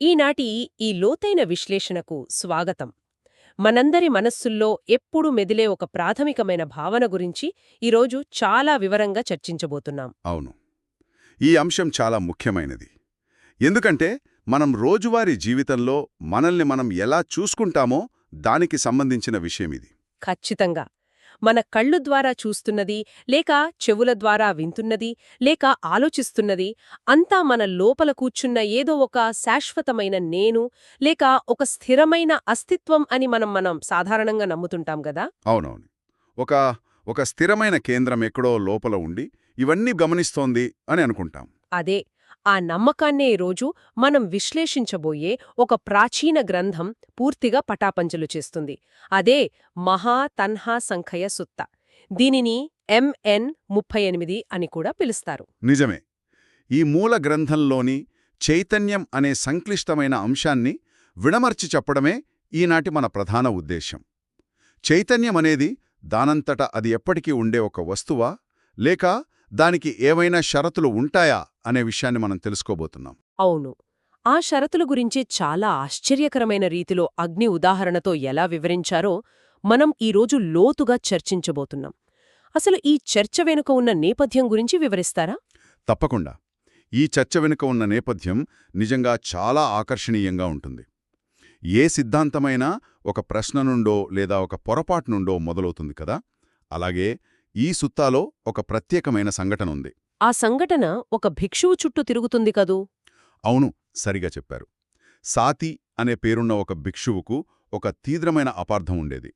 ఈనాటి ఈ లోతైన విశ్లేషణకు స్వాగతం. మనందరి మనస్సుల్లో ఎప్పుడూ మెదిలే ఒక ప్రాథమికమైన భావన గురించి ఈరోజు చాలా వివరంగా చర్చించబోతున్నాం. అవును. ఈ అంశం చాలా ముఖ్యమైనది. ఎందుకంటే మనం రోజువారీ జీవితంలో మనల్ని మనం ఎలా చూసుకుంటామో దానికి సంబంధించిన విషయమిది. ఖచ్చితంగా. మన కళ్ళు ద్వారా చూస్తున్నది, లేక చెవుల ద్వారా వింటున్నది, లేక ఆలోచిస్తున్నది అంతా మన లోపల కూర్చున్న ఏదో ఒక శాశ్వతమైన నేను, లేక ఒక స్థిరమైన అస్తిత్వం అని మనం సాధారణంగా నమ్ముతుంటాం గదా. అవునవును. ఒక ఒక స్థిరమైన కేంద్రం ఎక్కడో లోపల ఉండి ఇవన్నీ గమనిస్తోంది అని అనుకుంటాం. అదే. ఆ నమ్మకాన్నే ఈరోజు మనం విశ్లేషించబోయే ఒక ప్రాచీన గ్రంథం పూర్తిగా పటాపంచలు చేస్తుంది. అదే మహా తన్హా సంఖయ సుత్త. దీనిని MN38 అని కూడా పిలుస్తారు. నిజమే. ఈ మూల గ్రంథంలోని చైతన్యం అనే సంక్లిష్టమైన అంశాన్ని విడమర్చి చెప్పడమే ఈనాటి మన ప్రధాన ఉద్దేశ్యం. చైతన్యం అనేది దానంతట అది ఎప్పటికీ ఉండే ఒక వస్తువా, లేక దానికి ఏవైనా షరతులు ఉంటాయా అనే విషయాన్ని మనం తెలుసుకోబోతున్నాం. అవును. ఆ షరతుల గురించి చాలా ఆశ్చర్యకరమైన రీతిలో అగ్ని ఉదాహరణతో ఎలా వివరించారో మనం ఈరోజు లోతుగా చర్చించబోతున్నాం. అసలు ఈ చర్చ వెనుక ఉన్న నేపథ్యం గురించి వివరిస్తారా? తప్పకుండా. ఈ చర్చ వెనుక ఉన్న నేపథ్యం నిజంగా చాలా ఆకర్షణీయంగా ఉంటుంది. ఏ సిద్ధాంతమైనా ఒక ప్రశ్న నుండో లేదా ఒక పొరపాటు నుండో మొదలవుతుంది కదా. అలాగే ఈ సుత్తాలో ఒక ప్రత్యేకమైన సంఘటన ఉంది. ఆ సంఘటన ఒక భిక్షువు చుట్టూ తిరుగుతుంది కదూ. అవును, సరిగా చెప్పారు. సాతి అనే పేరున్న ఒక భిక్షువుకు ఒక తీవ్రమైన అపార్థం ఉండేది.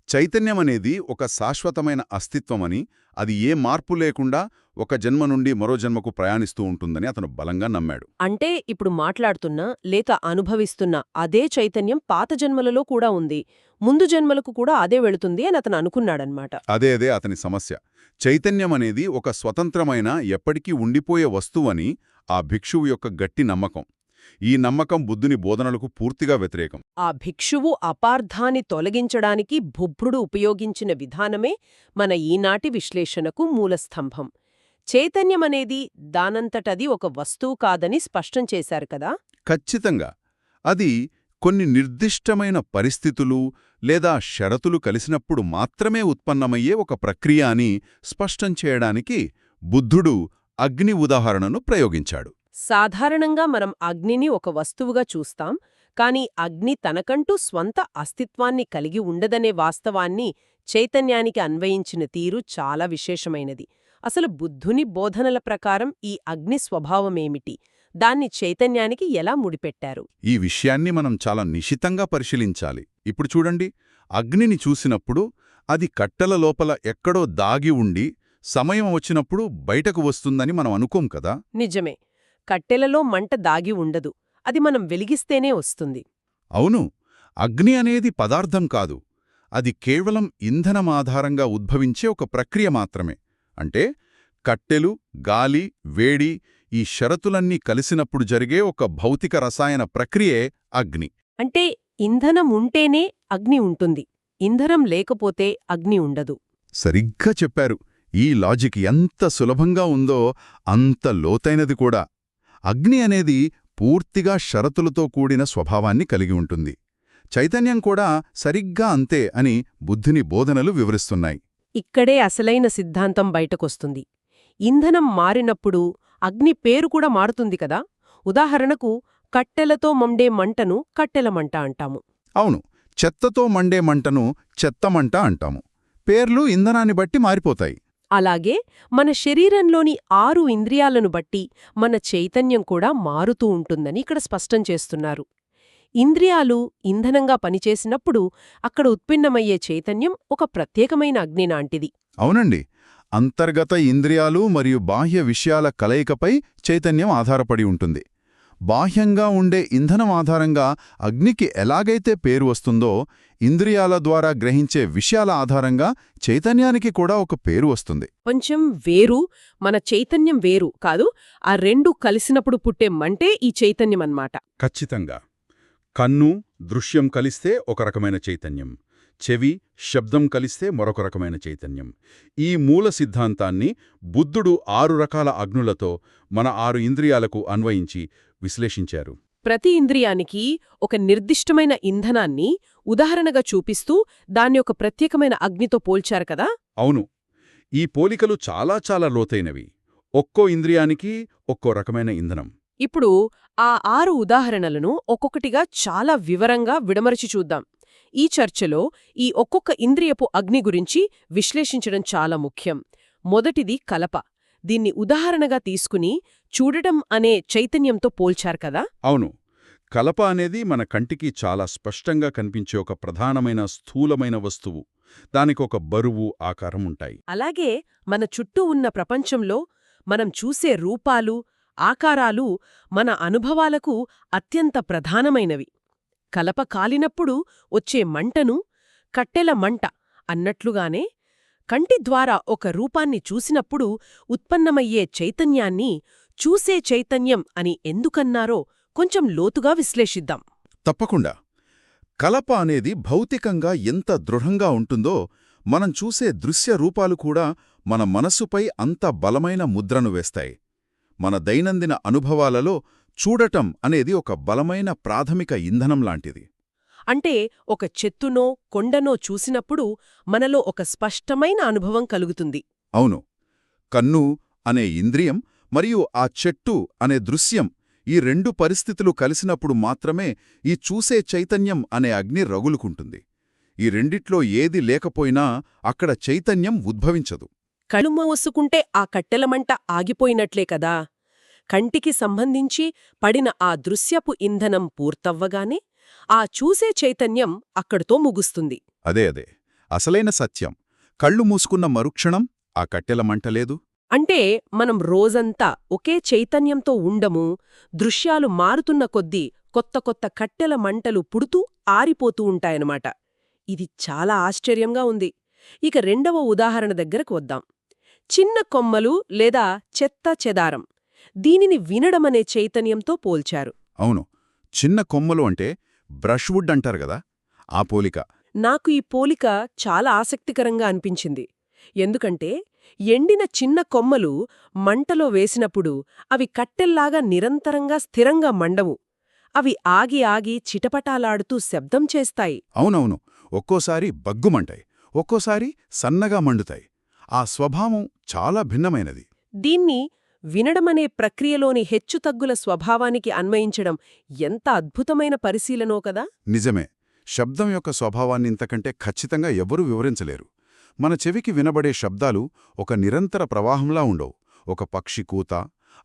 చైతన్యమనేది ఒక శాశ్వతమైన అస్తిత్వమని, అది ఏ మార్పు లేకుండా ఒక జన్మ నుండి మరో జన్మకు ప్రయాణిస్తూ ఉంటుందని అతను బలంగా నమ్మాడు. అంటే ఇప్పుడు మాట్లాడుతున్న లేక అనుభవిస్తున్న అదే చైతన్యం పాత జన్మలలో కూడా ఉంది, ముందు జన్మలకు కూడా అదే వెళుతుంది అని అతను అనుకున్నాడన్నమాట. అదే అతని సమస్య. చైతన్యమనేది ఒక స్వతంత్రమైన ఎప్పటికీ ఉండిపోయే వస్తువని ఆ భిక్షువు యొక్క గట్టి నమ్మకం. ఈ నమ్మకం బుద్ధుని బోధనలకు పూర్తిగా వ్యతిరేకం. ఆ భిక్షువు అపార్థాన్ని తొలగించడానికి బుద్ధుడు ఉపయోగించిన విధానమే మన ఈనాటి విశ్లేషణకు మూలస్తంభం. చైతన్యమనేది దానంతటది ఒక వస్తువు కాదని స్పష్టం చేశారు కదా. ఖచ్చితంగా. అది కొన్ని నిర్దిష్టమైన పరిస్థితులు లేదా షరతులు కలిసినప్పుడు మాత్రమే ఉత్పన్నమయ్యే ఒక ప్రక్రియ అని స్పష్టం చేయడానికి బుద్ధుడు అగ్ని ఉదాహరణను ప్రయోగించాడు. సాధారణంగా మనం అగ్నిని ఒక వస్తువుగా చూస్తాం, కాని అగ్ని తనకంటూ స్వంత అస్తిత్వాన్ని కలిగి ఉండదనే వాస్తవాన్ని చైతన్యానికి అన్వయించిన తీరు చాలా విశేషమైనది. అసలు బుద్ధుని బోధనల ప్రకారం ఈ అగ్ని స్వభావమేమిటి, దాన్ని చైతన్యానికి ఎలా ముడిపెట్టారు? ఈ విషయాన్ని మనం చాలా నిశితంగా పరిశీలించాలి. ఇప్పుడు చూడండి, అగ్నిని చూసినప్పుడు అది కట్టెల లోపల ఎక్కడో దాగి ఉండి సమయం వచ్చినప్పుడు బయటకు వస్తుందని మనం అనుకోం కదా. నిజమే. కట్టెలలో మంట దాగి ఉండదు, అది మనం వెలిగిస్తేనే వస్తుంది. అవును. అగ్ని అనేది పదార్థం కాదు. అది కేవలం ఇంధనం ఆధారంగా ఉద్భవించే ఒక ప్రక్రియ మాత్రమే. అంటే కట్టెలు, గాలి, వేడి ఈ షరతులన్నీ కలిసినప్పుడు జరిగే ఒక భౌతిక రసాయన ప్రక్రియే అగ్ని. అంటే ఇంధనం ఉంటేనే అగ్ని ఉంటుంది, ఇంధనం లేకపోతే అగ్ని ఉండదు. సరిగ్గా చెప్పారు. ఈ లాజిక్ ఎంత సులభంగా ఉందో అంత లోతైనది కూడా. అగ్ని అనేది పూర్తిగా షరతులతో కూడిన స్వభావాన్ని కలిగి ఉంటుంది. చైతన్యం కూడా సరిగ్గా అంతే అని బుద్ధుని బోధనలు వివరిస్తున్నాయి. ఇక్కడే అసలైన సిద్ధాంతం బయటకొస్తుంది. ఇంధనం మారినప్పుడు అగ్ని పేరు కూడా మారుతుంది కదా. ఉదాహరణకు కట్టెలతో మండే మంటను కట్టెల మంట అంటాము. అవును, చెత్తతో మండే మంటను చెత్తమంట అంటాము. పేర్లు ఇంధనాన్ని బట్టి మారిపోతాయి. అలాగే మన శరీరంలోని 6 ఇంద్రియాలను బట్టి మన చైతన్యం కూడా మారుతూ ఉంటుందని ఇక్కడ స్పష్టం చేస్తున్నారు. ఇంద్రియాలు ఇంధనంగా పనిచేసినప్పుడు అక్కడ ఉత్పన్నమయ్యే చైతన్యం ఒక ప్రత్యేకమైన అగ్ని లాంటిది. అవునండి. అంతర్గత ఇంద్రియాలు మరియు బాహ్య విషయాల కలయికపై చైతన్యం ఆధారపడి ఉంటుంది. బాహ్యంగా ఉండే ఇంధనం ఆధారంగా అగ్నికి ఎలాగైతే పేరు వస్తుందో, ఇంద్రియాల ద్వారా గ్రహించే విషయాల ఆధారంగా చైతన్యానికి కూడా ఒక పేరు వస్తుంది. కొంచెం వేరు, మన చైతన్యం వేరు కాదు, ఆ రెండు కలిసినప్పుడు పుట్టే మంటే ఈ చైతన్యమన్నమాట. ఖచ్చితంగా. కన్ను, దృశ్యం కలిస్తే ఒక రకమైన చైతన్యం, చెవి, శబ్దం కలిస్తే మరొక రకమైన చైతన్యం. ఈ మూల సిద్ధాంతాన్ని బుద్ధుడు 6 రకాల అగ్నులతో మన 6 ఇంద్రియాలకు అన్వయించి విశ్లేషించారు. ప్రతి ఇంద్రియానికి ఒక నిర్దిష్టమైన ఇంధనాన్ని ఉదాహరణగా చూపిస్తూ దాన్ని ఒక ప్రత్యేకమైన అగ్నితో పోల్చారు కదా. అవును, ఈ పోలికలు చాలా చాలా లోతైనవి. ఒక్కో ఇంద్రియానికి ఒక్కో రకమైన ఇంధనం. ఇప్పుడు ఆ 6 ఉదాహరణలను ఒక్కొక్కటిగా చాలా వివరంగా విడమరచి చూద్దాం. ఈ చర్చలో ఈ ఒక్కొక్క ఇంద్రియపు అగ్ని గురించి విశ్లేషించడం చాలా ముఖ్యం. మొదటిది కలప. దీన్ని ఉదాహరణగా తీసుకుని చూడటం అనే చైతన్యంతో పోల్చారు కదా. అవును, కలప అనేది మన కంటికి చాలా స్పష్టంగా కనిపించే ఒక ప్రధానమైన స్థూలమైన వస్తువు. దానికొక బరువు, ఆకారం ఉంటాయి. అలాగే మన చుట్టూ ఉన్న ప్రపంచంలో మనం చూసే రూపాలు, ఆకారాలు మన అనుభవాలకు అత్యంత ప్రధానమైనవి. కలప కాలినప్పుడు వచ్చే మంటను కట్టెల మంట అన్నట్లుగానే కంటి ద్వారా ఒక రూపాన్ని చూసినప్పుడు ఉత్పన్నమయ్యే చైతన్యాన్ని చూసే చైతన్యం అని ఎందుకన్నారో కొంచెం లోతుగా విశ్లేషిద్దాం. తప్పకుండా. కలప అనేది భౌతికంగా ఎంత దృఢంగా ఉంటుందో, మనం చూసే దృశ్య రూపాలు కూడా మన మనసుపై అంత బలమైన ముద్రను వేస్తాయి. మన దైనందిన అనుభవాలలో చూడటం అనేది ఒక బలమైన ప్రాథమిక ఇంధనం లాంటిది. అంటే ఒక చెట్టునో కొండనో చూసినప్పుడు మనలో ఒక స్పష్టమైన అనుభవం కలుగుతుంది. అవును, కన్ను అనే ఇంద్రియం మరియు ఆ చెట్టు అనే దృశ్యం, ఈ రెండు పరిస్థితులు కలిసినప్పుడు మాత్రమే ఈ చూసే చైతన్యం అనే అగ్ని రగులుకుంటుంది. ఈ రెండిట్లో ఏది లేకపోయినా అక్కడ చైతన్యం ఉద్భవించదు. కళ్ళు మూసుకుంటే ఆ కట్టెలమంట ఆగిపోయినట్లే కదా. కంటికి సంబంధించి పడిన ఆ దృశ్యపు ఇంధనం పూర్తవ్వగానే ఆ చూసే చైతన్యం అక్కడితో ముగుస్తుంది. అదే అసలైన సత్యం. కళ్ళు మూసుకున్న మరుక్షణం ఆ కట్టెల మంటలేదు. అంటే మనం రోజంతా ఒకే చైతన్యంతో ఉండము, దృశ్యాలు మారుతున్న కొద్దీ కొత్త కొత్త కట్టెల మంటలు పుడుతూ ఆరిపోతూ ఉంటాయన్నమాట. ఇది చాలా ఆశ్చర్యంగా ఉంది. ఇక రెండవ ఉదాహరణ దగ్గరకు వద్దాం. చిన్న కొమ్మలు లేదా చెత్త చెదారం, దీనిని వినడమనే చైతన్యంతో పోల్చారు. అవును, చిన్న కొమ్మలు అంటే బ్రష్వుడ్ అంటారు గదా, ఆ పోలిక. నాకు ఈ పోలిక చాలా ఆసక్తికరంగా అనిపించింది. ఎందుకంటే ఎండిన చిన్న కొమ్మలు మంటలో వేసినప్పుడు అవి కట్టెల్లాగా నిరంతరంగా స్థిరంగా మండవు. అవి ఆగి ఆగి చిటపటాలాడుతూ శబ్దం చేస్తాయి. అవునవును, ఒక్కోసారి బగ్గుమంటాయి, ఒక్కోసారి సన్నగా మండుతాయి. ఆ స్వభావం చాలా భిన్నమైనది. దీన్ని వినడమనే ప్రక్రియలోని హెచ్చుతగ్గుల స్వభావానికి అన్వయించడం ఎంత అద్భుతమైన పరిశీలనో కదా. నిజమే, శబ్దం యొక్క స్వభావాన్ని ఇంతకంటే ఖచ్చితంగా ఎవరూ వివరించలేరు. మన చెవికి వినబడే శబ్దాలు ఒక నిరంతర ప్రవాహంలా ఉండవు. ఒక పక్షి కూత,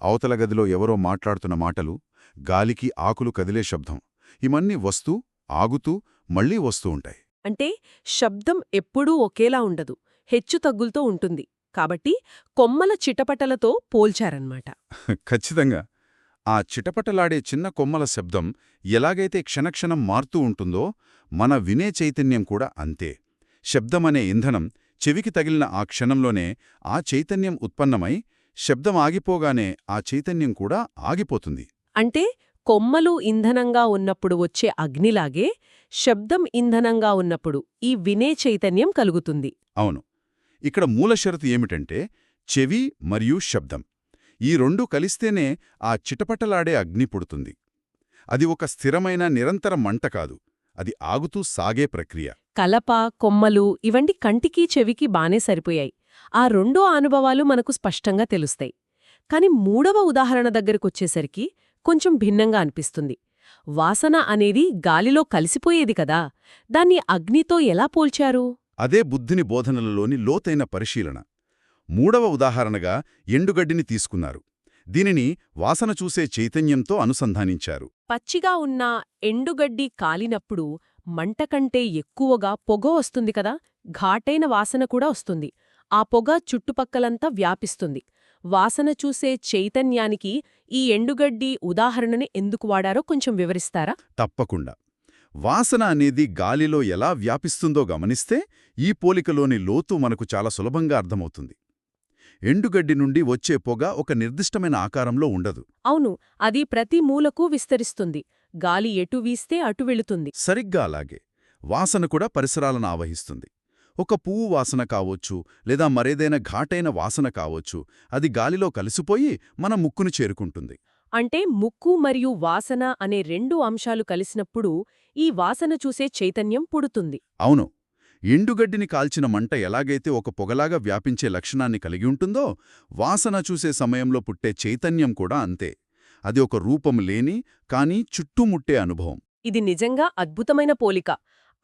అవతల గదిలో ఎవరో మాట్లాడుతున్న మాటలు, గాలికి ఆకులు కదిలే శబ్దం, ఇవన్నీ వస్తూ ఆగుతూ మళ్లీ వస్తూ ఉంటాయి. అంటే శబ్దం ఎప్పుడూ ఒకేలా ఉండదు, హెచ్చుతగ్గులతో ఉంటుంది. కాబట్టి కొమ్మల చిటపటలతో పోల్చారన్నమాట. ఖచ్చితంగా. ఆ చిటపటలాడే చిన్న కొమ్మల శబ్దం ఎలాగైతే క్షణక్షణం మారుతూ ఉంటుందో, మన వినే చైతన్యం కూడా అంతే. శబ్దమనే ఇంధనం చెవికి తగిలిన ఆ క్షణంలోనే ఆ చైతన్యం ఉత్పన్నమై, శబ్దం ఆగిపోగానే ఆ చైతన్యం కూడా ఆగిపోతుంది. అంటే కొమ్మలు ఇంధనంగా ఉన్నప్పుడు వచ్చే అగ్నిలాగే శబ్దం ఇంధనంగా ఉన్నప్పుడు ఈ వినే చైతన్యం కలుగుతుంది. అవును, ఇక్కడ మూల షరతు ఏమిటంటే చెవి మరియు శబ్దం, ఈ రెండూ కలిస్తేనే ఆ చిటపటలాడే అగ్ని పుడుతుంది. అది ఒక స్థిరమైన నిరంతర మంట కాదు, అది ఆగుతూ సాగే ప్రక్రియ. కలప, కొమ్మలు ఇవంటి కంటికి చెవికి బానే సరిపోయాయి. ఆ రెండో అనుభవాలు మనకు స్పష్టంగా తెలుస్తాయి. కాని మూడవ ఉదాహరణ దగ్గరకొచ్చేసరికి కొంచెం భిన్నంగా అనిపిస్తుంది. వాసన అనేది గాలిలో కలిసిపోయేది కదా, దాన్ని అగ్నితో ఎలా పోల్చారు? అదే బుద్ధుని బోధనలలోని లోతైన పరిశీలన. మూడవ ఉదాహరణగా ఎండుగడ్డిని తీసుకున్నారు. దీనిని వాసన చూసే చైతన్యంతో అనుసంధానించారు. పచ్చిగా ఉన్న ఎండుగడ్డి కాలినప్పుడు మంట కంటే ఎక్కువగా పొగ వస్తుంది కదా, ఘాటైన వాసన కూడా వస్తుంది. ఆ పొగ చుట్టుపక్కలంతా వ్యాపిస్తుంది. వాసన చూసే చైతన్యానికి ఈ ఎండుగడ్డి ఉదాహరణని ఎందుకు వాడారో కొంచెం వివరిస్తారా? తప్పకుండా. వాసన అనేది గాలిలో ఎలా వ్యాపిస్తుందో గమనిస్తే ఈ పోలికలోని లోతు మనకు చాలా సులభంగా అర్థమవుతుంది. ఎండుగడ్డి నుండి వచ్చే పొగ ఒక నిర్దిష్టమైన ఆకారంలో ఉండదు. అవును, అది ప్రతి మూలకు విస్తరిస్తుంది. గాలి ఎటు వీస్తే అటు వెళుతుంది. సరిగ్గా అలాగే వాసన కూడా పరిసరాలను ఆవహిస్తుంది. ఒక పువ్వు వాసన కావొచ్చు, లేదా మరేదైనా ఘాటైన వాసన కావొచ్చు, అది గాలిలో కలిసిపోయి మన ముక్కును చేరుకుంటుంది. అంటే ముక్కు మరియు వాసన అనే రెండు అంశాలు కలిసినప్పుడు ఈ వాసన చూసే చైతన్యం పుడుతుంది. అవును. ఎండుగడ్డిని కాల్చిన మంట ఎలాగైతే ఒక పొగలాగా వ్యాపించే లక్షణాన్ని కలిగి ఉంటుందో, వాసన చూసే సమయంలో పుట్టే చైతన్యం కూడా అంతే. అది ఒక రూపం లేని, కానీ చుట్టుముట్టే అనుభవం. ఇది నిజంగా అద్భుతమైన పోలిక.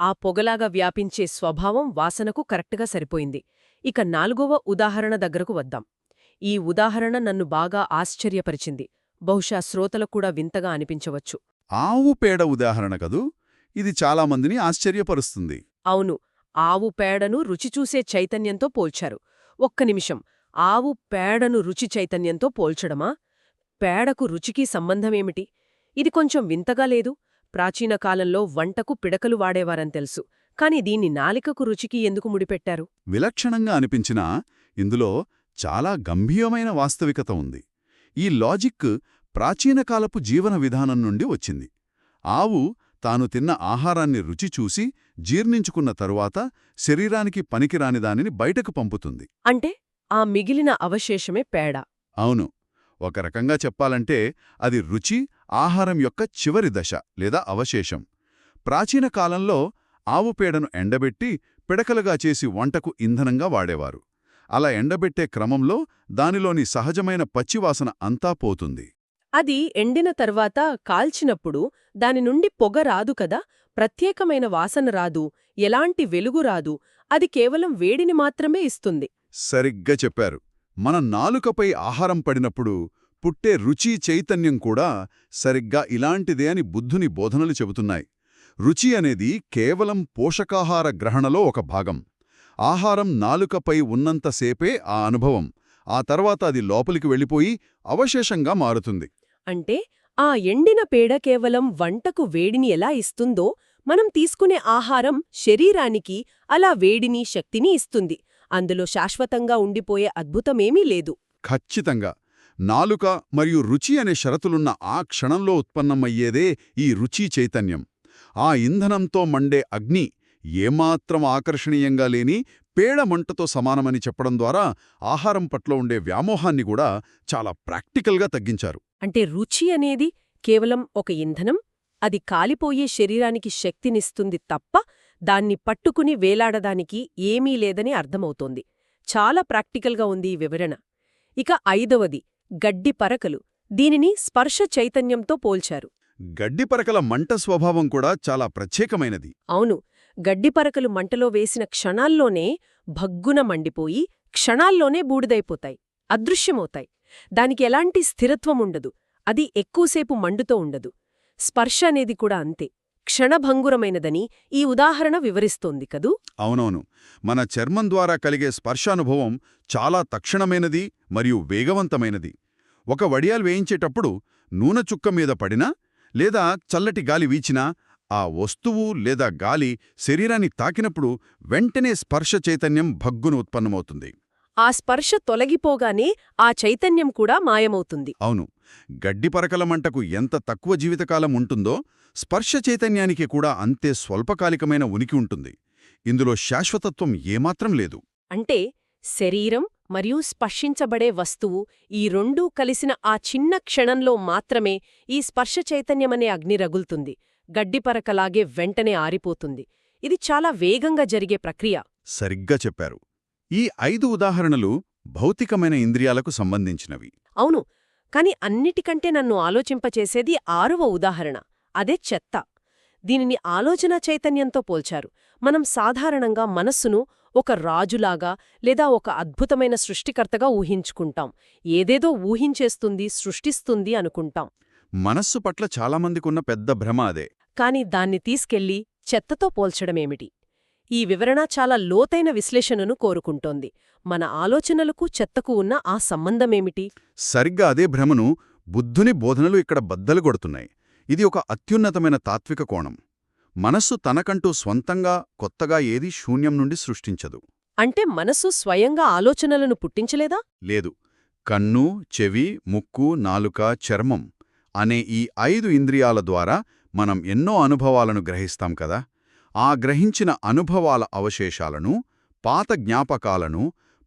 ఆ పొగలాగా వ్యాపించే స్వభావం వాసనకు కరెక్ట్గా సరిపోయింది. ఇక 4వ ఉదాహరణ దగ్గరకు వద్దాం. ఈ ఉదాహరణ నన్ను బాగా ఆశ్చర్యపరిచింది. బహుశా శ్రోతలకు కూడా వింతగా అనిపించవచ్చు. ఆవు పేడ ఉదాహరణ కదూ. ఇది చాలామందిని ఆశ్చర్యపరుస్తుంది. అవును, ఆవు పేడను రుచి చూసే చైతన్యంతో పోల్చారు. ఒక్క నిమిషం, ఆవు పేడను రుచి చైతన్యంతో పోల్చడమా? పేడకు రుచికి సంబంధమేమిటి? ఇది కొంచెం వింతగా లేదు? ప్రాచీన కాలంలో వంటకు పిడకలు వాడేవారని తెలుసు, కాని దీన్ని నాలికకు రుచికి ఎందుకు ముడిపెట్టారు? విలక్షణంగా అనిపించినా ఇందులో చాలా గంభీరమైన వాస్తవికత ఉంది. ఈ లాజిక్ ప్రాచీనకాలపు జీవన విధానం నుండి వచ్చింది. ఆవు తాను తిన్న ఆహారాన్ని రుచి చూసి జీర్ణించుకున్న తరువాత శరీరానికి పనికిరాని దానిని బయటకు పంపుతుంది. అంటే ఆ మిగిలిన అవశేషమే పేడ. అవును. ఒక రకంగా చెప్పాలంటే అది రుచి, ఆహారం యొక్క చివరి దశ లేదా అవశేషం. ప్రాచీన కాలంలో ఆవు పేడను ఎండబెట్టి పిడకలుగా చేసి వంటకు ఇంధనంగా వాడేవారు. అలా ఎండబెట్టే క్రమంలో దానిలోని సహజమైన పచ్చివాసన అంతా పోతుంది. అది ఎండిన తర్వాత కాల్చినప్పుడు దాని నుండి పొగ రాదు కదా, ప్రత్యేకమైన వాసన రాదు, ఎలాంటి వెలుగు రాదు. అది కేవలం వేడిని మాత్రమే ఇస్తుంది. సరిగ్గా చెప్పారు. మన నాలుకపై ఆహారం పడినప్పుడు పుట్టే రుచి చైతన్యం కూడా సరిగ్గా ఇలాంటిదే అని బుద్ధుని బోధనలు చెబుతున్నాయి. రుచి అనేది కేవలం పోషకాహార గ్రహణలో ఒక భాగం. ఆహారం నాలుకపై ఉన్నంతసేపే ఆ అనుభవం. ఆ తర్వాత అది లోపలికి వెళ్ళిపోయి అవశేషంగా మారుతుంది. అంటే ఆ ఎండిన పేడ కేవలం వంటకు వేడిని ఎలా ఇస్తుందో, మనం తీసుకునే ఆహారం శరీరానికి అలా వేడిని, శక్తిని ఇస్తుంది. అందులో శాశ్వతంగా ఉండిపోయే అద్భుతమేమీ లేదు. ఖచ్చితంగా. నాలుక మరియు రుచి అనే షరతులున్న ఆ క్షణంలో ఉత్పన్నమయ్యేదే ఈ రుచి చైతన్యం. ఆ ఇంధనంతో మండే అగ్ని ఏమాత్రం ఆకర్షణీయంగా లేని పేడ మంటతో సమానమని చెప్పడం ద్వారా ఆహారం పట్ల ఉండే వ్యామోహాన్ని కూడా చాలా ప్రాక్టికల్గా తగ్గించారు. అంటే రుచి అనేది కేవలం ఒక ఇంధనం, అది కాలిపోయే శరీరానికి శక్తినిస్తుంది తప్ప దాన్ని పట్టుకుని వేలాడడానికి ఏమీ లేదని అర్థమవుతోంది. చాలా ప్రాక్టికల్గా ఉంది ఈ వివరణ. ఇక 5వది గడ్డి పరకలు. దీనిని స్పర్శ చైతన్యంతో పోల్చారు. గడ్డిపరకల మంట స్వభావం కూడా చాలా ప్రత్యేకమైనది. అవును, గడ్డిపరకలు మంటలో వేసిన క్షణాల్లోనే భగ్గున మండిపోయి క్షణాల్లోనే బూడిదైపోతాయి, అదృశ్యమవుతాయి. దానికి ఎలాంటి స్థిరత్వం ఉండదు, అది ఎక్కువసేపు మండుతో ఉండదు. స్పర్శ అనేది కూడా అంతే, క్షణభంగురమైనదని ఈ ఉదాహరణ వివరిస్తోంది కదూ. అవునవును. మన చర్మం ద్వారా కలిగే స్పర్శానుభవం చాలా తక్షణమైనది మరియు వేగవంతమైనది. ఒక వడియాలు వేయించేటప్పుడు నూనె చుక్క మీద పడినా లేదా చల్లటి గాలి వీచినా ఆ వస్తువు లేదా గాలి శరీరాన్ని తాకినప్పుడు వెంటనే స్పర్శ చైతన్యం భగ్గును ఉత్పన్నమవుతుంది. ఆ స్పర్శ తొలగిపోగానే ఆ చైతన్యం కూడా మాయమవుతుంది. అవును. గడ్డిపరకల మంటకు ఎంత తక్కువ జీవితకాలం ఉంటుందో స్పర్శ చైతన్యానికి కూడా అంతే స్వల్పకాలికమైన ఉనికి ఉంటుంది. ఇందులో శాశ్వతత్వం ఏమాత్రం లేదు. అంటే శరీరం మరియు స్పర్శించబడే వస్తువు ఈ రెండూ కలిసిన ఆ చిన్న క్షణంలో మాత్రమే ఈ స్పర్శ చైతన్యమనే అగ్ని రగులుతుంది. గడ్డిపరకలాగే వెంటనే ఆరిపోతుంది. ఇది చాలా వేగంగా జరిగే ప్రక్రియ. సరిగ్గా చెప్పారు. ఈ 5 ఉదాహరణలు భౌతికమైన ఇంద్రియాలకు సంబంధించినవి. అవును, కాని అన్నిటికంటే నన్ను ఆలోచింపచేసేది 6వ ఉదాహరణ, అదే చెత్త. దీనిని ఆలోచన చైతన్యంతో పోల్చారు. మనం సాధారణంగా మనస్సును ఒక రాజులాగా లేదా ఒక అద్భుతమైన సృష్టికర్తగా ఊహించుకుంటాం. ఏదేదో ఊహించేస్తుంది, సృష్టిస్తుంది అనుకుంటాం. మనస్సు పట్ల చాలామందికున్న పెద్ద భ్రమ అదే. కాని దాన్ని తీసుకెళ్లి చెత్తతో పోల్చడమేమిటి? ఈ వివరణ చాలా లోతైన విశ్లేషణను కోరుకుంటోంది. మన ఆలోచనలకు చెత్తకు ఉన్న ఆ సంబంధమేమిటి? సరిగ్గా అదే భ్రమను బుద్ధుని బోధనలు ఇక్కడ బద్దలుగొడుతున్నాయి. ఇది ఒక అత్యున్నతమైన తాత్విక కోణం. మనస్సు తనకంటూ స్వంతంగా కొత్తగా ఏదీ శూన్యం నుండి సృష్టించదు. అంటే మనస్సు స్వయంగా ఆలోచనలను పుట్టించలేదా? లేదు. కన్ను, చెవి, ముక్కు, నాలుక, చర్మం అనే ఈ 5 ఇంద్రియాల ద్వారా మనం ఎన్నో అనుభవాలను గ్రహిస్తాం కదా. ఆ గ్రహించిన అనుభవాల అవశేషాలను, పాత జ్ఞాపకాలను,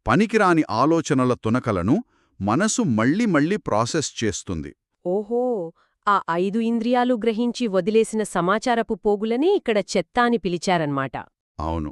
పనికిరాని ఆలోచనల తునకలను మనసు మళ్ళీ మళ్ళీ ప్రాసెస్ చేస్తుంది. ఓహో, ఆ 5 ఇంద్రియాలు గ్రహించి వదిలేసిన సమాచారపు పోగులనే ఇక్కడ చెత్త అని పిలిచారన్మాట. అవును.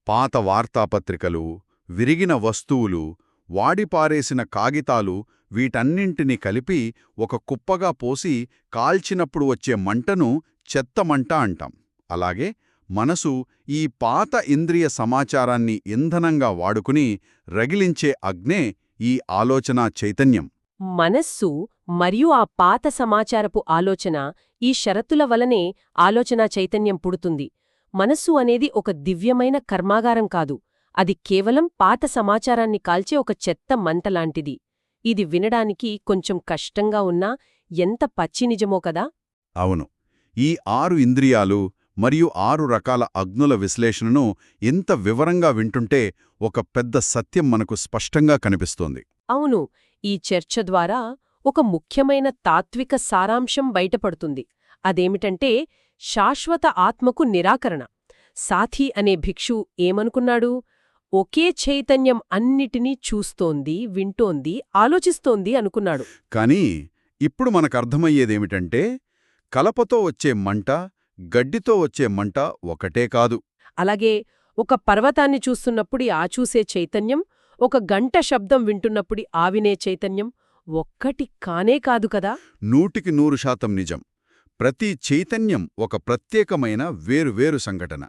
పాత వార్తాపత్రికలు, విరిగిన వస్తువులు, వాడిపారేసిన కాగితాలు వీటన్నింటినీ కలిపి ఒక కుప్పగా పోసి కాల్చినప్పుడు వచ్చే మంటను చెత్తమంట అంటాం. అలాగే మనసు ఈ పాత ఇంద్రియ సమాచారాన్ని ఇంధనంగా వాడుకుని రగిలించే అగ్నే ఈ ఆలోచనా చైతన్యం. మనస్సు మరియు ఆ పాత సమాచారపు ఆలోచన, ఈ షరతుల వలనే ఆలోచనా చైతన్యం పుడుతుంది. మనస్సు అనేది ఒక దివ్యమైన కర్మాగారం కాదు, అది కేవలం పాత సమాచారాన్ని కాల్చే ఒక చెత్త మంటలాంటిది. ఇది వినడానికి కొంచెం కష్టంగా ఉన్నా ఎంత పచ్చి నిజమో కదా. అవును. ఈ 6 ఇంద్రియాలు మరియు 6 రకాల అగ్నుల విశ్లేషణను ఇంత వివరంగా వింటుంటే ఒక పెద్ద సత్యం మనకు స్పష్టంగా కనిపిస్తోంది. అవును, ఈ చర్చ ద్వారా ఒక ముఖ్యమైన తాత్విక సారాంశం బయటపడుతుంది. అదేమిటంటే శాశ్వత ఆత్మకు నిరాకరణ. సాథి అనే భిక్షు ఏమనుకున్నాడు? ఒకే చైతన్యం అన్నిటినీ చూస్తోంది, వింటోంది, ఆలోచిస్తోంది అనుకున్నాడు. కానీ ఇప్పుడు మనకర్థమయ్యేదేమిటంటే కలపతో వచ్చే మంట, గడ్డితో వచ్చే మంట ఒకటే కాదు. అలాగే ఒక పర్వతాన్ని చూస్తున్నప్పుడు ఆ చూసే చైతన్యం, ఒక గంట శబ్దం వింటున్నప్పుడు ఆ వినే చైతన్యం ఒక్కటి కానే కాదు కదా. 100% నిజం. ప్రతి చైతన్యం ఒక ప్రత్యేకమైన వేరువేరు సంఘటన.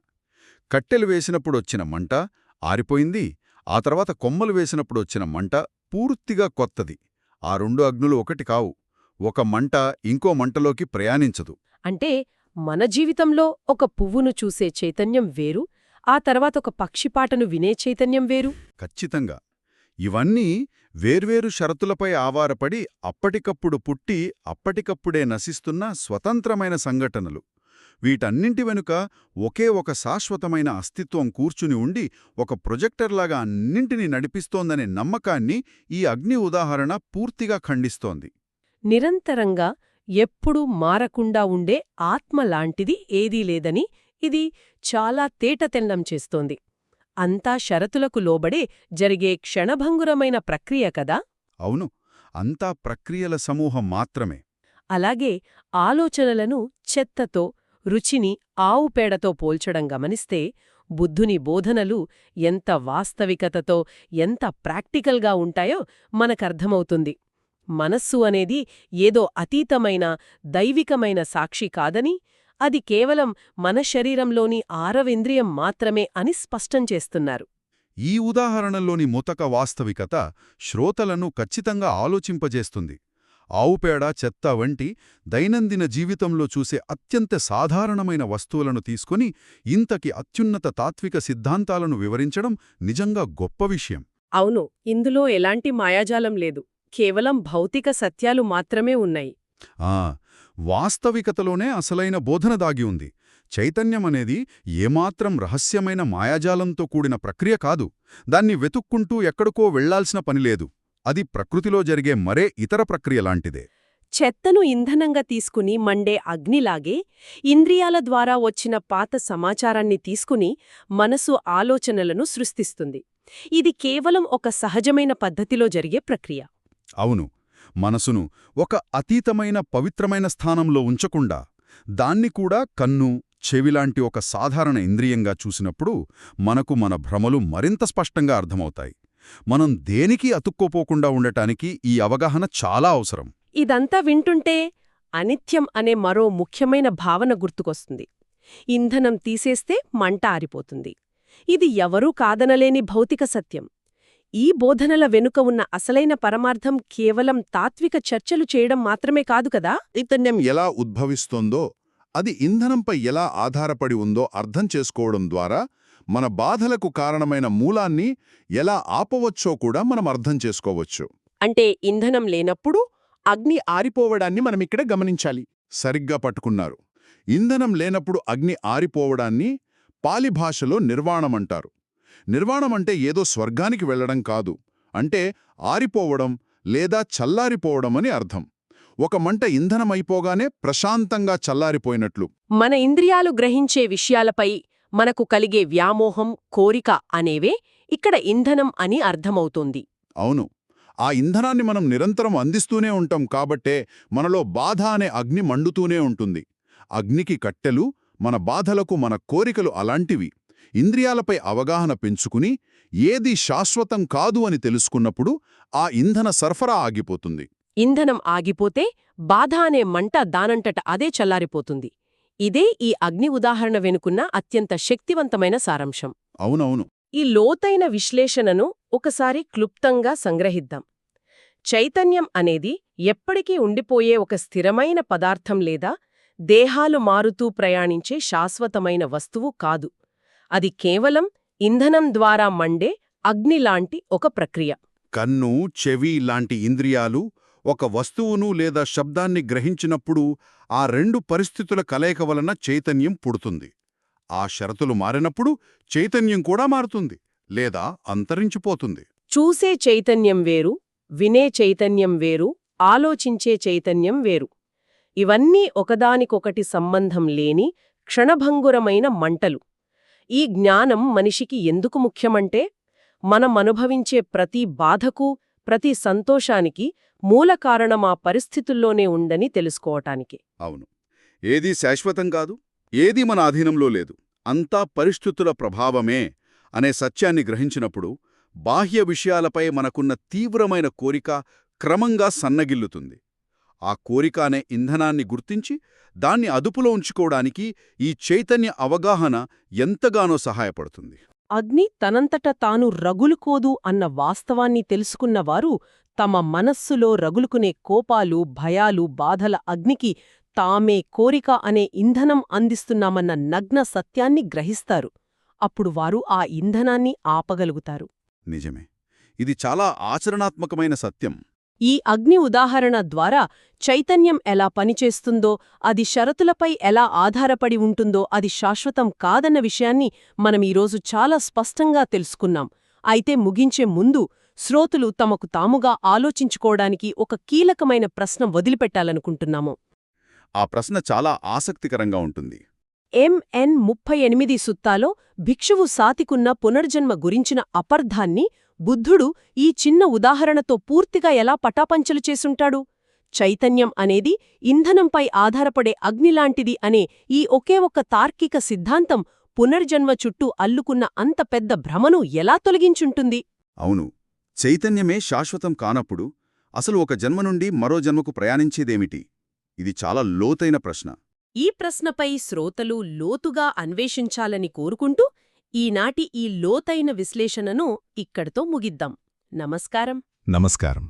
కట్టెలు వేసినప్పుడొచ్చిన మంట ఆరిపోయింది, ఆ తర్వాత కొమ్మలు వేసినప్పుడొచ్చిన మంట పూర్తిగా కొత్తది. ఆ 2 అగ్నులు ఒకటి కావు. ఒక మంట ఇంకో మంటలోకి ప్రయాణించదు. అంటే మన జీవితంలో ఒక పువ్వును చూసే చైతన్యం వేరు, ఆ తర్వాత ఒక పక్షిపాటను వినే చైతన్యం వేరు. ఖచ్చితంగా. ఇవన్నీ వేర్వేరు షరతులపై ఆధారపడి అప్పటికప్పుడు పుట్టి అప్పటికప్పుడే నశిస్తున్న స్వతంత్రమైన సంఘటనలు. వీటన్నింటి వెనుక ఒకే ఒక శాశ్వతమైన అస్తిత్వం కూర్చుని ఉండి ఒక ప్రొజెక్టర్లాగా అన్నింటినీ నడిపిస్తోందనే నమ్మకాన్ని ఈ అగ్ని ఉదాహరణ పూర్తిగా ఖండిస్తోంది. నిరంతరంగా ఎప్పుడూ మారకుండా ఉండే ఆత్మ లాంటిది ఏదీ లేదని ఇది చాలా తేటతెల్లం చేస్తోంది. అంతా షరతులకు లోబడే జరిగే క్షణభంగురమైన ప్రక్రియ కదా. అవును, అంతా ప్రక్రియల సమూహం మాత్రమే. అలాగే ఆలోచనలను చెత్తతో, రుచిని ఆవు పేడతో పోల్చడం గమనిస్తే బుద్ధుని బోధనలు ఎంత వాస్తవికతతో, ఎంత ప్రాక్టికల్గా ఉంటాయో మనకర్థమవుతుంది. మనస్సు అనేది ఏదో అతీతమైన, దైవికమైన సాక్షి కాదని, అది కేవలం మన శరీరంలోని 6వ ఇంద్రియం మాత్రమే అని స్పష్టం చేస్తున్నారు. ఈ ఉదాహరణలోని ముతక వాస్తవికత శ్రోతలను ఖచ్చితంగా ఆలోచింపజేస్తుంది. ఆవుపేడ, చెత్త వంటి దైనందిన జీవితంలో చూసే అత్యంత సాధారణమైన వస్తువులను తీసుకుని ఇంతకి అత్యున్నత తాత్విక సిద్ధాంతాలను వివరించడం నిజంగా గొప్ప విషయం. అవును, ఇందులో ఎలాంటి మాయాజాలం లేదు, కేవలం భౌతిక సత్యాలు మాత్రమే ఉన్నాయి. వాస్తవికతలోనే అసలైన బోధన దాగి ఉంది. చైతన్యమనేది ఏమాత్రం రహస్యమైన మాయాజాలంతో కూడిన ప్రక్రియ కాదు. దాన్ని వెతుక్కుంటూ ఎక్కడికో వెళ్లాల్సిన పనిలేదు. అది ప్రకృతిలో జరిగే మరే ఇతర ప్రక్రియలాంటిదే. చెత్తను ఇంధనంగా తీసుకుని మండే అగ్నిలాగే ఇంద్రియాల ద్వారా వచ్చిన పాత సమాచారాన్ని తీసుకుని మనసు ఆలోచనలను సృష్టిస్తుంది. ఇది కేవలం ఒక సహజమైన పద్ధతిలో జరిగే ప్రక్రియ. అవును, మనసును ఒక అతీతమైన పవిత్రమైన స్థానంలో ఉంచకుండా దాన్ని కూడా కన్ను, చెవిలాంటి ఒక సాధారణ ఇంద్రియంగా చూసినప్పుడు మనకు మన భ్రమలు మరింత స్పష్టంగా అర్థమవుతాయి. మనం దేనికి అతుక్కోపోకుండా ఉండటానికి ఈ అవగాహన చాలా అవసరం. ఇదంతా వింటుంటే అనిత్యం అనే మరో ముఖ్యమైన భావన గుర్తుకొస్తుంది. ఇంధనం తీసేస్తే మంట ఆరిపోతుంది. ఇది ఎవరూ కాదనలేని భౌతిక సత్యం. ఈ బోధనల వెనుక ఉన్న అసలైన పరమార్థం కేవలం తాత్విక చర్చలు చేయడం మాత్రమే కాదు కదా. చైతన్యం ఎలా ఉద్భవిస్తోందో, అది ఇంధనంపై ఎలా ఆధారపడి ఉందో అర్థం చేసుకోవడం ద్వారా మన బాధలకు కారణమైన మూలాన్ని ఎలా ఆపవచ్చో కూడా మనం అర్థం చేసుకోవచ్చు. అంటే ఇంధనం లేనప్పుడు అగ్ని ఆరిపోవడాన్ని మనమిక్కడ గమనించాలి. సరిగ్గా పట్టుకున్నారు. ఇంధనం లేనప్పుడు అగ్ని ఆరిపోవడాన్ని పాలి భాషలో నిర్వాణమంటారు. నిర్వాణమంటే ఏదో స్వర్గానికి వెళ్లడం కాదు, అంటే ఆరిపోవడం లేదా చల్లారిపోవడమని అర్థం. ఒక మంట ఇంధనమైపోగానే ప్రశాంతంగా చల్లారిపోయినట్లు. మన ఇంద్రియాలు గ్రహించే విషయాలపై మనకు కలిగే వ్యామోహం, కోరిక అనేవే ఇక్కడ ఇంధనం అని అర్థమవుతోంది. అవును, ఆ ఇంధనాన్ని మనం నిరంతరం అందిస్తూనే ఉంటాం కాబట్టే మనలో బాధ అనే అగ్ని మండుతూనే ఉంటుంది. అగ్నికి కట్టెలు, మన బాధలకు మన కోరికలు అలాంటివి. ఇంద్రియాలపై అవగాహన పెంచుకుని ఏది శాశ్వతం కాదు అని తెలుసుకున్నప్పుడు ఆ ఇంధన సరఫరా ఆగిపోతుంది. ఇంధనం ఆగిపోతే బాధ అనే మంట దానంతట అదే చల్లారిపోతుంది. ఇదే ఈ అగ్ని ఉదాహరణ వెనుకున్న అత్యంత శక్తివంతమైన సారాంశం. అవునవును. ఈ లోతైన విశ్లేషణను ఒకసారి క్లుప్తంగా సంగ్రహిద్దాం. చైతన్యం అనేది ఎప్పటికీ ఉండిపోయే ఒక స్థిరమైన పదార్థం లేదా దేహాలు మారుతూ ప్రయాణించే శాశ్వతమైన వస్తువు కాదు. అది కేవలం ఇంధనం ద్వారా మండే అగ్నిలాంటి ఒక ప్రక్రియ. కన్ను, చెవి లాంటి ఇంద్రియాలు ఒక వస్తువును లేదా శబ్దాన్ని గ్రహించినప్పుడు ఆ రెండు పరిస్థితుల కలయిక వలన చైతన్యం పుడుతుంది. ఆ షరతులు మారినప్పుడు చైతన్యం కూడా మారుతుంది లేదా అంతరించిపోతుంది. చూసే చైతన్యం వేరు, వినే చైతన్యం వేరు, ఆలోచించే చైతన్యం వేరు. ఇవన్నీ ఒకదానికొకటి సంబంధం లేని క్షణభంగురమైన మంటలు. ఈ జ్ఞానం మనిషికి ఎందుకు ముఖ్యమంటే, మనం అనుభవించే ప్రతి బాధకు, ప్రతి సంతోషానికి మూల కారణం ఆ పరిస్థితుల్లోనే ఉందని తెలుసుకోవటానికి. అవును. ఏదీ శాశ్వతం కాదు, ఏదీ మన అధీనంలో లేదు, అంతా పరిస్థితుల ప్రభావమే అనే సత్యాన్ని గ్రహించినప్పుడు బాహ్య విషయాలపై మనకున్న తీవ్రమైన కోరిక క్రమంగా సన్నగిల్లుతుంది. ఆ కోరిక అనే ఇంధనాన్ని గుర్తించి దాన్ని అదుపులో ఉంచుకోవడానికి ఈ చైతన్య అవగాహన ఎంతగానో సహాయపడుతుంది. అగ్ని తనంతట తాను రగులుకోదు అన్న వాస్తవాన్ని తెలుసుకున్నవారు తమ మనస్సులో రగులుకునే కోపాలు, భయాలు, బాధల అగ్నికి తామే కోరిక అనే ఇంధనం అందిస్తున్నామన్న నగ్న సత్యాన్ని గ్రహిస్తారు. అప్పుడు వారు ఆ ఇంధనాన్ని ఆపగలుగుతారు. నిజమే. ఇది చాలా ఆచరణాత్మకమైన సత్యం. ఈ అగ్ని ఉదాహరణ ద్వారా చైతన్యం ఎలా పనిచేస్తుందో, అది షరతులపై ఎలా ఆధారపడి ఉంటుందో అది శాశ్వతం కాదన్న విషయాన్ని మనం ఈరోజు చాలా స్పష్టంగా తెలుసుకున్నాం. అయితే ముగించే ముందు శ్రోతలు తమకు తాముగా ఆలోచించుకోవడానికి ఒక కీలకమైన ప్రశ్న వదిలిపెట్టాలనుకుంటున్నాము. ఆ ప్రశ్న చాలా ఆసక్తికరంగా ఉంటుంది. MN 38 సుత్తాలో భిక్షువు సాతికున్న పునర్జన్మ గురించిన అపర్థాన్ని బుద్ధుడు ఈ చిన్న ఉదాహరణతో పూర్తిగా ఎలా పటాపంచలు చేసుంటాడు? చైతన్యం అనేది ఇంధనంపై ఆధారపడే అగ్నిలాంటిది అనే ఈ ఒకే ఒక్క తార్కిక సిద్ధాంతం పునర్జన్మ చుట్టూ అల్లుకున్న అంత పెద్ద భ్రమను ఎలా తొలగించుంటుంది? అవును. చైతన్యమే శాశ్వతం కానప్పుడు అసలు ఒక జన్మ నుండి మరో జన్మకు ప్రయాణించేదేమిటి? ఇది చాలా లోతైన ప్రశ్న. ఈ ప్రశ్నపై శ్రోతలు లోతుగా అన్వేషించాలని కోరుకుంటూ ఈనాటి ఈ లోతైన విశ్లేషణను ఇక్కడితో ముగిద్దాం. నమస్కారం. నమస్కారం.